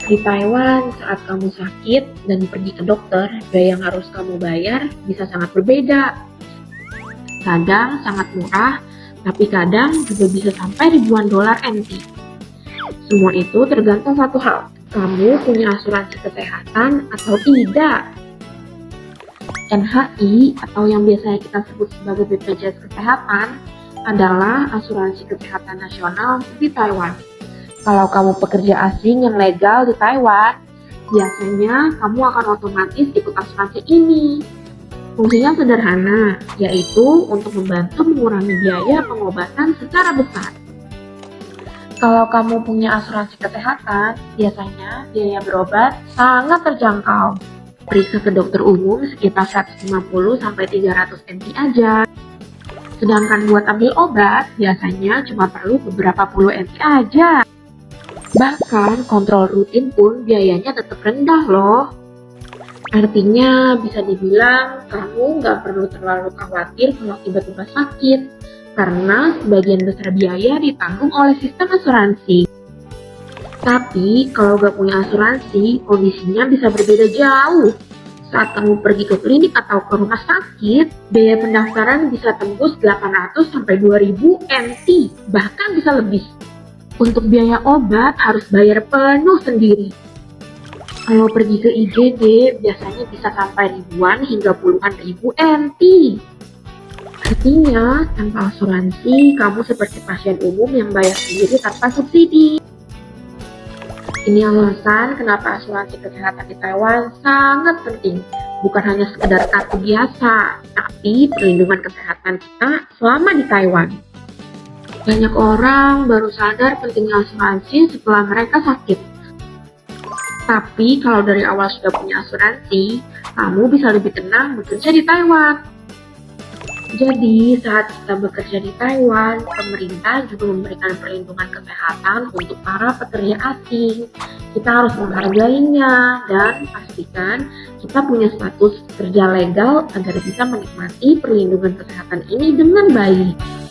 Di Taiwan, saat kamu sakit dan pergi ke dokter, biaya yang harus kamu bayar bisa sangat berbeda. Kadang sangat murah, tapi kadang juga bisa sampai ribuan dolar NT. Semua itu tergantung satu hal, kamu punya asuransi kesehatan atau tidak. NHI atau yang biasanya kita sebut sebagai BPJS Kesehatan adalah asuransi kesehatan nasional di Taiwan. Kalau kamu pekerja asing yang legal di Taiwan, biasanya kamu akan otomatis ikut asuransi ini. Fungsinya sederhana, yaitu untuk membantu mengurangi biaya pengobatan secara besar. Kalau kamu punya asuransi kesehatan, biasanya biaya berobat sangat terjangkau. Periksa ke dokter umum sekitar 150-300 NT aja. Sedangkan buat ambil obat, biasanya cuma perlu beberapa puluh NT aja. Bahkan kontrol rutin pun biayanya tetap rendah loh. Artinya bisa dibilang kamu nggak perlu terlalu khawatir kalau tiba-tiba sakit, karena sebagian besar biaya ditanggung oleh sistem asuransi. Tapi kalau nggak punya asuransi, kondisinya bisa berbeda jauh. Saat kamu pergi ke klinik atau ke rumah sakit, biaya pendaftaran bisa tembus 800-2000 NT, bahkan bisa lebih. Untuk biaya obat harus bayar penuh sendiri. Kalau pergi ke IGD, biasanya bisa sampai ribuan hingga puluhan ribu NT. Artinya, tanpa asuransi, kamu seperti pasien umum yang bayar sendiri tanpa subsidi. Ini alasan kenapa asuransi kesehatan di Taiwan sangat penting. Bukan hanya sekedar kartu biasa, tapi perlindungan kesehatan kita selama di Taiwan. Banyak orang baru sadar pentingnya asuransi setelah mereka sakit. Tapi kalau dari awal sudah punya asuransi, kamu bisa lebih tenang bekerja di Taiwan. Jadi, saat kita bekerja di Taiwan, pemerintah juga memberikan perlindungan kesehatan untuk para pekerja asing. Kita harus menghargainya dan pastikan kita punya status kerja legal agar bisa menikmati perlindungan kesehatan ini dengan baik.